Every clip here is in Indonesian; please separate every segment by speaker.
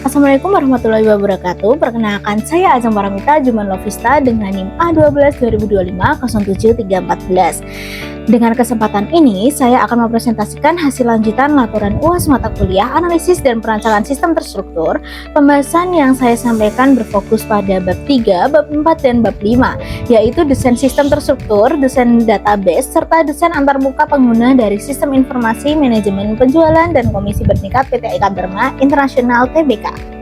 Speaker 1: Assalamualaikum warahmatullahi wabarakatuh. Perkenalkan, saya Ajeng Paramita Juman Lovista dengan NIM A12 2025 07314. Dengan kesempatan ini, saya akan mempresentasikan hasil lanjutan laporan UAS mata kuliah Analisis dan Perancangan Sistem Terstruktur. Pembahasan yang saya sampaikan berfokus pada bab 3, bab 4, dan bab 5, yaitu desain sistem terstruktur, desain database, serta desain antarmuka pengguna dari sistem informasi manajemen penjualan dan komisi bertingkat PT Eka Dharma Internasional Tbk.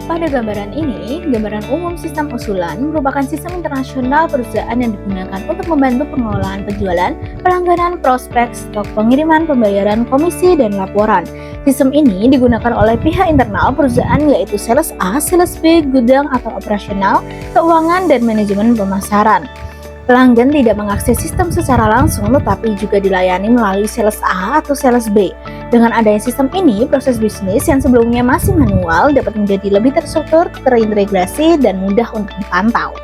Speaker 1: Pada gambaran ini, gambaran umum sistem usulan merupakan sistem internasional perusahaan yang digunakan untuk membantu pengelolaan penjualan, pelangganan, prospek, stok, pengiriman, pembayaran, komisi, dan laporan. Sistem ini digunakan oleh pihak internal perusahaan yaitu sales A, sales B, gudang atau operasional, keuangan, dan manajemen pemasaran. Pelanggan tidak mengakses sistem secara langsung tetapi juga dilayani melalui sales A atau sales B. Dengan adanya sistem ini, proses bisnis yang sebelumnya masih manual dapat menjadi lebih terstruktur, terintegrasi, dan mudah untuk dipantau.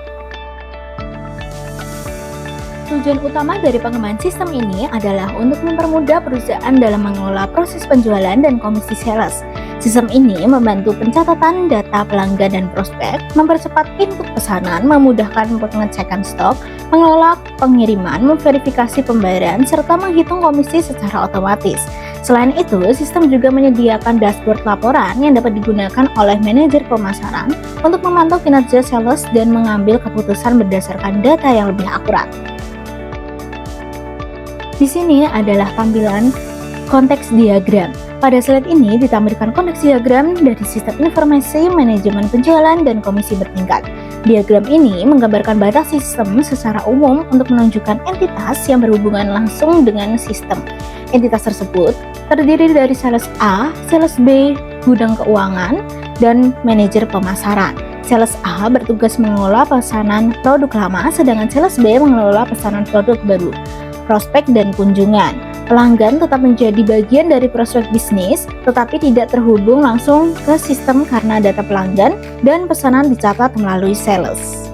Speaker 1: Tujuan utama dari pengembangan sistem ini adalah untuk mempermudah perusahaan dalam mengelola proses penjualan dan komisi sales. Sistem ini membantu pencatatan data pelanggan dan prospek, mempercepat input pesanan, memudahkan pengecekan stok, mengelola pengiriman, memverifikasi pembayaran, serta menghitung komisi secara otomatis. Selain itu, sistem juga menyediakan dashboard laporan yang dapat digunakan oleh manajer pemasaran untuk memantau kinerja sales dan mengambil keputusan berdasarkan data yang lebih akurat. Di sini adalah tampilan konteks diagram. Pada slide ini ditampilkan konteks diagram dari sistem informasi manajemen penjualan dan komisi bertingkat. Diagram ini menggambarkan batas sistem secara umum untuk menunjukkan entitas yang berhubungan langsung dengan sistem. Entitas tersebut terdiri dari sales A, sales B, gudang keuangan, dan manajer pemasaran. Sales A bertugas mengelola pesanan produk lama, sedangkan sales B mengelola pesanan produk baru, prospek, dan kunjungan. Pelanggan tetap menjadi bagian dari prospek bisnis, tetapi tidak terhubung langsung ke sistem karena data pelanggan dan pesanan dicatat melalui sales.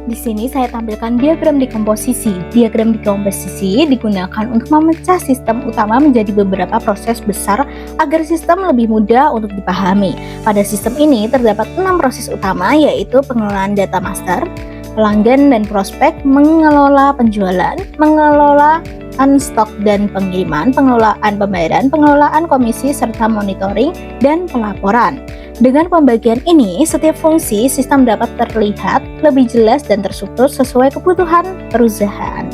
Speaker 1: Di sini saya tampilkan diagram dekomposisi. Diagram dekomposisi digunakan untuk memecah sistem utama menjadi beberapa proses besar agar sistem lebih mudah untuk dipahami. Pada sistem ini terdapat 6 proses utama, yaitu pengelolaan data master, pelanggan dan prospek, mengelola penjualan, mengelola stok dan pengiriman, pengelolaan pembayaran, pengelolaan komisi, serta monitoring dan pelaporan. Dengan pembagian ini, setiap fungsi sistem dapat terlihat lebih jelas dan terstruktur sesuai kebutuhan perusahaan.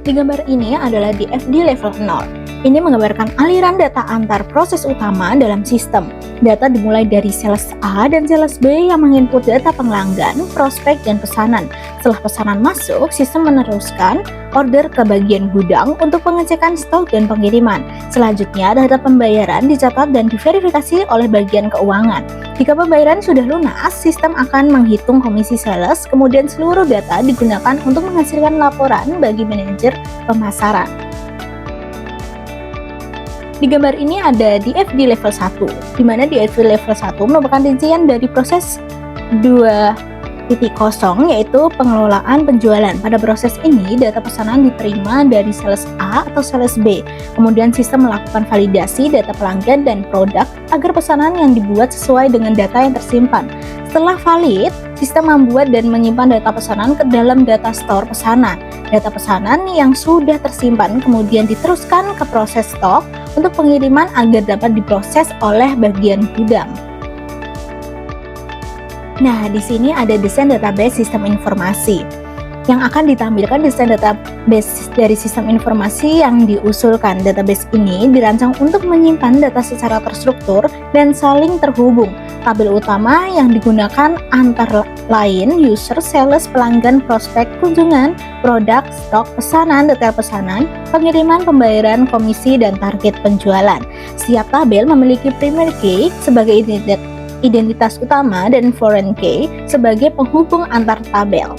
Speaker 1: Di gambar ini adalah DFD level 0. Ini menggambarkan aliran data antar proses utama dalam sistem. Data dimulai dari sales A dan sales B yang menginput data pelanggan, prospek, dan pesanan. Setelah pesanan masuk, sistem meneruskan order ke bagian gudang untuk pengecekan stok dan pengiriman. Selanjutnya, data pembayaran dicatat dan diverifikasi oleh bagian keuangan. Jika pembayaran sudah lunas, sistem akan menghitung komisi sales, kemudian seluruh data digunakan untuk menghasilkan laporan bagi manajer pemasaran. Di gambar ini ada DFD level 1, di mana DFD level 1 merupakan rincian dari proses 2.0, yaitu pengelolaan penjualan. Pada proses ini, data pesanan diterima dari sales A atau sales B. Kemudian sistem melakukan validasi data pelanggan dan produk agar pesanan yang dibuat sesuai dengan data yang tersimpan. Setelah valid, sistem membuat dan menyimpan data pesanan ke dalam data store pesanan. Data pesanan yang sudah tersimpan kemudian diteruskan ke proses stok untuk pengiriman agar dapat diproses oleh bagian gudang. Nah, di sini ada desain database sistem informasi. Yang akan ditampilkan desain database dari sistem informasi yang diusulkan. Database ini dirancang untuk menyimpan data secara terstruktur dan saling terhubung. Tabel utama yang digunakan antara lain user, sales, pelanggan, prospek, kunjungan, produk, stok, pesanan, detail pesanan, pengiriman, pembayaran, komisi, dan target penjualan. Setiap tabel memiliki primary key sebagai identitas utama dan foreign key sebagai penghubung antar tabel.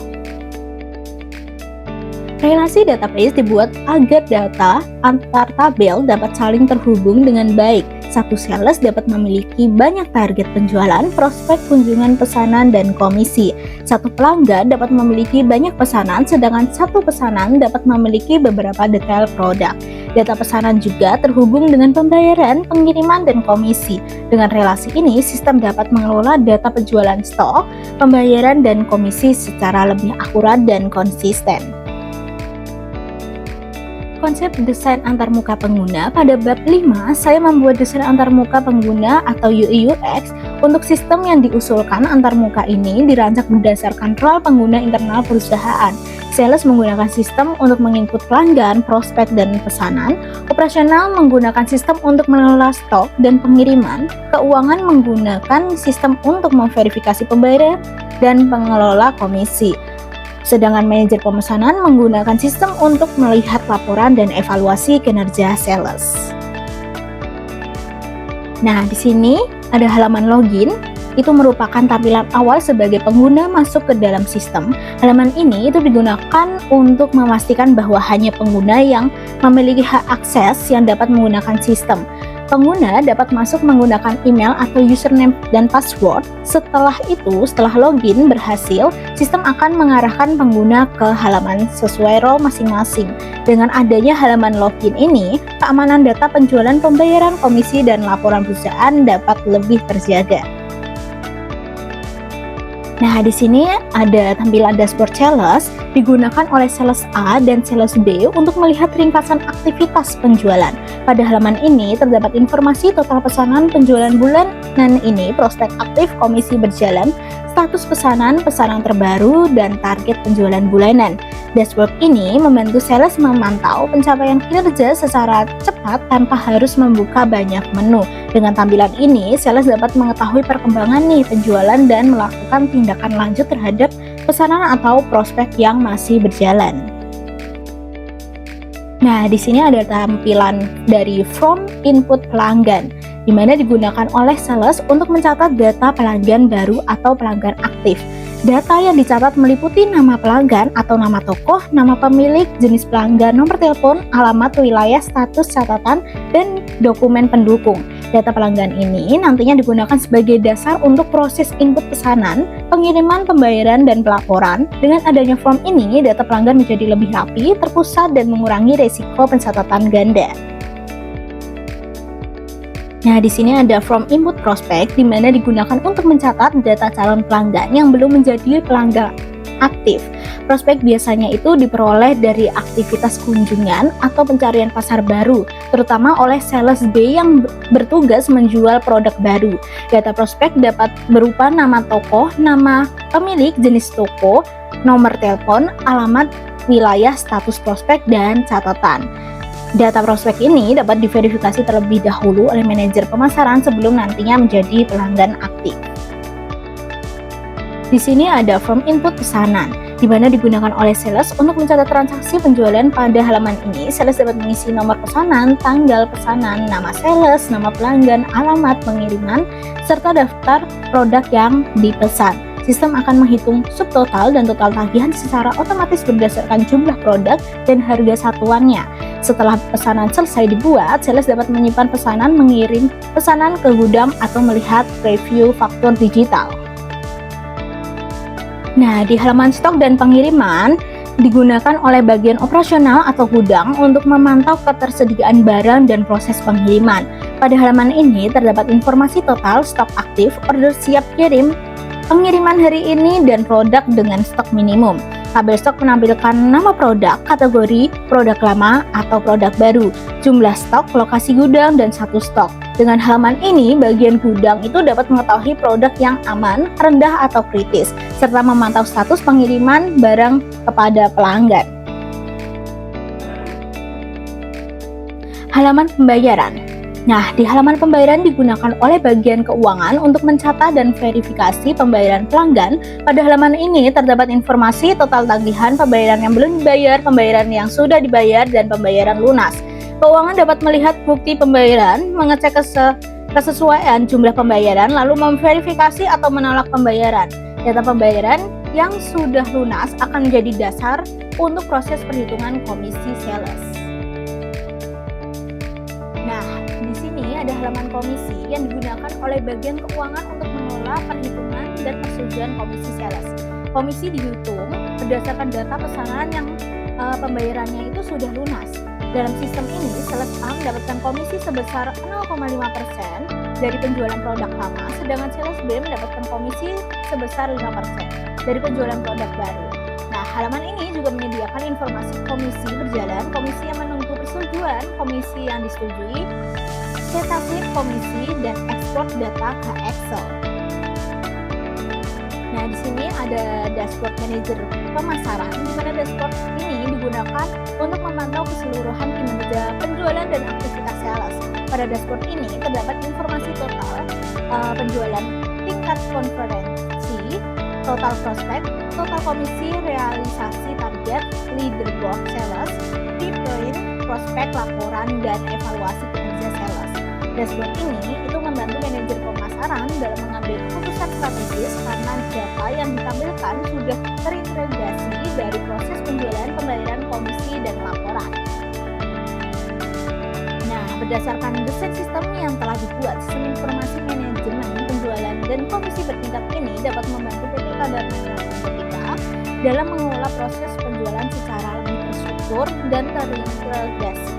Speaker 1: Relasi database dibuat agar data antar tabel dapat saling terhubung dengan baik. Satu sales dapat memiliki banyak target penjualan, prospek, kunjungan, pesanan, dan komisi. Satu pelanggan dapat memiliki banyak pesanan, sedangkan satu pesanan dapat memiliki beberapa detail produk. Data pesanan juga terhubung dengan pembayaran, pengiriman, dan komisi. Dengan relasi ini, sistem dapat mengelola data penjualan stok, pembayaran, dan komisi secara lebih akurat dan konsisten. Konsep desain antarmuka pengguna. Pada bab 5, saya membuat desain antarmuka pengguna atau UI UX untuk sistem yang diusulkan. Antarmuka ini dirancang berdasarkan role pengguna internal perusahaan. Sales menggunakan sistem untuk menginput pelanggan, prospek, dan pesanan. Operasional menggunakan sistem untuk mengelola stok dan pengiriman. Keuangan menggunakan sistem untuk memverifikasi pembayaran dan pengelola komisi. Sedangkan manajer pemesanan menggunakan sistem untuk melihat laporan dan evaluasi kinerja sales. Nah, di sini ada halaman login. Itu merupakan tampilan awal sebagai pengguna masuk ke dalam sistem. Halaman ini itu digunakan untuk memastikan bahwa hanya pengguna yang memiliki hak akses yang dapat menggunakan sistem. Pengguna dapat masuk menggunakan email atau username dan password. Setelah itu, setelah login berhasil, sistem akan mengarahkan pengguna ke halaman sesuai role masing-masing. Dengan adanya halaman login ini, keamanan data penjualan, pembayaran komisi, dan laporan perusahaan dapat lebih terjaga. Nah, di sini ada tampilan dashboard sales digunakan oleh sales A dan sales B untuk melihat ringkasan aktivitas penjualan. Pada halaman ini terdapat informasi total pesanan penjualan bulanan ini, prospek aktif, komisi berjalan, status pesanan, pesanan terbaru, dan target penjualan bulanan. Dashboard ini membantu sales memantau pencapaian kinerja secara cepat tanpa harus membuka banyak menu. Dengan tampilan ini, sales dapat mengetahui perkembangan penjualan dan melakukan tindakan lanjut terhadap pesanan atau prospek yang masih berjalan. Nah, di sini ada tampilan dari form input pelanggan, di mana digunakan oleh sales untuk mencatat data pelanggan baru atau pelanggan aktif. Data yang dicatat meliputi nama pelanggan atau nama tokoh, nama pemilik, jenis pelanggan, nomor telepon, alamat, wilayah, status catatan, dan dokumen pendukung. Data pelanggan ini nantinya digunakan sebagai dasar untuk proses input pesanan, pengiriman, pembayaran, dan pelaporan. Dengan adanya form ini, data pelanggan menjadi lebih rapi, terpusat, dan mengurangi resiko pencatatan ganda. Nah, di sini ada form input prospek, di mana digunakan untuk mencatat data calon pelanggan yang belum menjadi pelanggan aktif. Prospek biasanya itu diperoleh dari aktivitas kunjungan atau pencarian pasar baru, terutama oleh sales B yang bertugas menjual produk baru. Data prospek dapat berupa nama tokoh, nama pemilik, jenis toko, nomor telepon, alamat, wilayah, status prospek, dan catatan. Data prospek ini dapat diverifikasi terlebih dahulu oleh manajer pemasaran sebelum nantinya menjadi pelanggan aktif. Di sini ada form input pesanan, di mana digunakan oleh sales untuk mencatat transaksi penjualan. Pada halaman ini, sales dapat mengisi nomor pesanan, tanggal pesanan, nama sales, nama pelanggan, alamat pengiriman, serta daftar produk yang dipesan. Sistem akan menghitung subtotal dan total tagihan secara otomatis berdasarkan jumlah produk dan harga satuannya. Setelah pesanan selesai dibuat, sales dapat menyimpan pesanan, mengirim pesanan ke gudang, atau melihat preview faktur digital. Nah, di halaman stok dan pengiriman digunakan oleh bagian operasional atau gudang untuk memantau ketersediaan barang dan proses pengiriman. Pada halaman ini terdapat informasi total, stok aktif, order siap kirim, pengiriman hari ini, dan produk dengan stok minimum. Tabel stok menampilkan nama produk, kategori, produk lama atau produk baru, jumlah stok, lokasi gudang, dan status stok. Dengan halaman ini, bagian gudang itu dapat mengetahui produk yang aman, rendah, atau kritis, serta memantau status pengiriman barang kepada pelanggan. Halaman pembayaran. Nah, di halaman pembayaran digunakan oleh bagian keuangan untuk mencatat dan verifikasi pembayaran pelanggan. Pada halaman ini terdapat informasi total tagihan, pembayaran yang belum dibayar, pembayaran yang sudah dibayar, dan pembayaran lunas. Keuangan dapat melihat bukti pembayaran, mengecek kesesuaian jumlah pembayaran, lalu memverifikasi atau menolak pembayaran. Data pembayaran yang sudah lunas akan menjadi dasar untuk proses perhitungan komisi sales. Nah, di sini ada halaman komisi yang digunakan oleh bagian keuangan untuk mengelola perhitungan dan persetujuan komisi sales. Komisi dihitung berdasarkan data pesanan yang pembayarannya itu sudah lunas. Dalam sistem ini, sales A mendapatkan komisi sebesar 0,5% dari penjualan produk lama, sedangkan sales B mendapatkan komisi sebesar 5% dari penjualan produk baru. Nah, halaman ini juga menyediakan informasi komisi berjalan, komisi yang menunggu persetujuan, komisi yang disetujui, cetak slip komisi, dan ekspor data ke Excel. Nah, di sini ada dashboard manajer pemasaran, di mana dashboard ini digunakan untuk memantau keseluruhan kinerja penjualan dan aktivitas sales. Pada dashboard ini terdapat informasi total penjualan, tingkat konversi, total prospek, total komisi, realisasi target, leaderboard sales, key point, prospek, laporan, dan evaluasi kinerja sales. Dashboard ini itu membantu manajer pemasaran dalam mengambil keputusan strategis karena data yang ditampilkan sudah terintegrasi dari proses penjualan, pembayaran komisi, dan laporan. Nah, berdasarkan desain sistem yang telah dibuat, sistem informasi manajemen penjualan dan komisi bertingkat ini dapat membantu PT Kadarma Informatika dalam mengelola proses penjualan secara lebih terstruktur dan terintegrasi.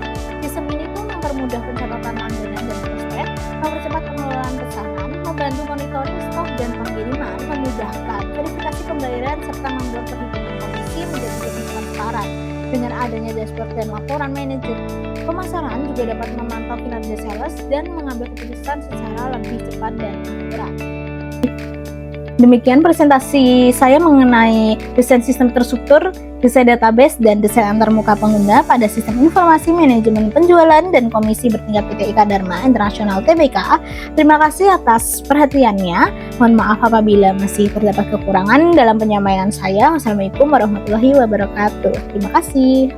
Speaker 1: Sistem ini pun mempermudah pencatatan langganan dan prospek, mempercepat pengelolaan pesanan, membantu monitoring stok dan pengiriman, memudahkan verifikasi pembayaran, serta membuat perhitungan komisi menjadi lebih transparan. Dengan adanya dashboard dan laporan, manajer pemasaran juga dapat memantau kinerja sales dan mengambil keputusan secara lebih cepat dan akurat. Demikian presentasi saya mengenai desain sistem terstruktur, desain database, dan desain antarmuka pengguna pada sistem informasi manajemen penjualan dan komisi bertingkat PT Ika Dharma International Tbk. Terima kasih atas perhatiannya. Mohon maaf apabila masih terdapat kekurangan dalam penyampaian saya. Wassalamualaikum warahmatullahi wabarakatuh. Terima kasih.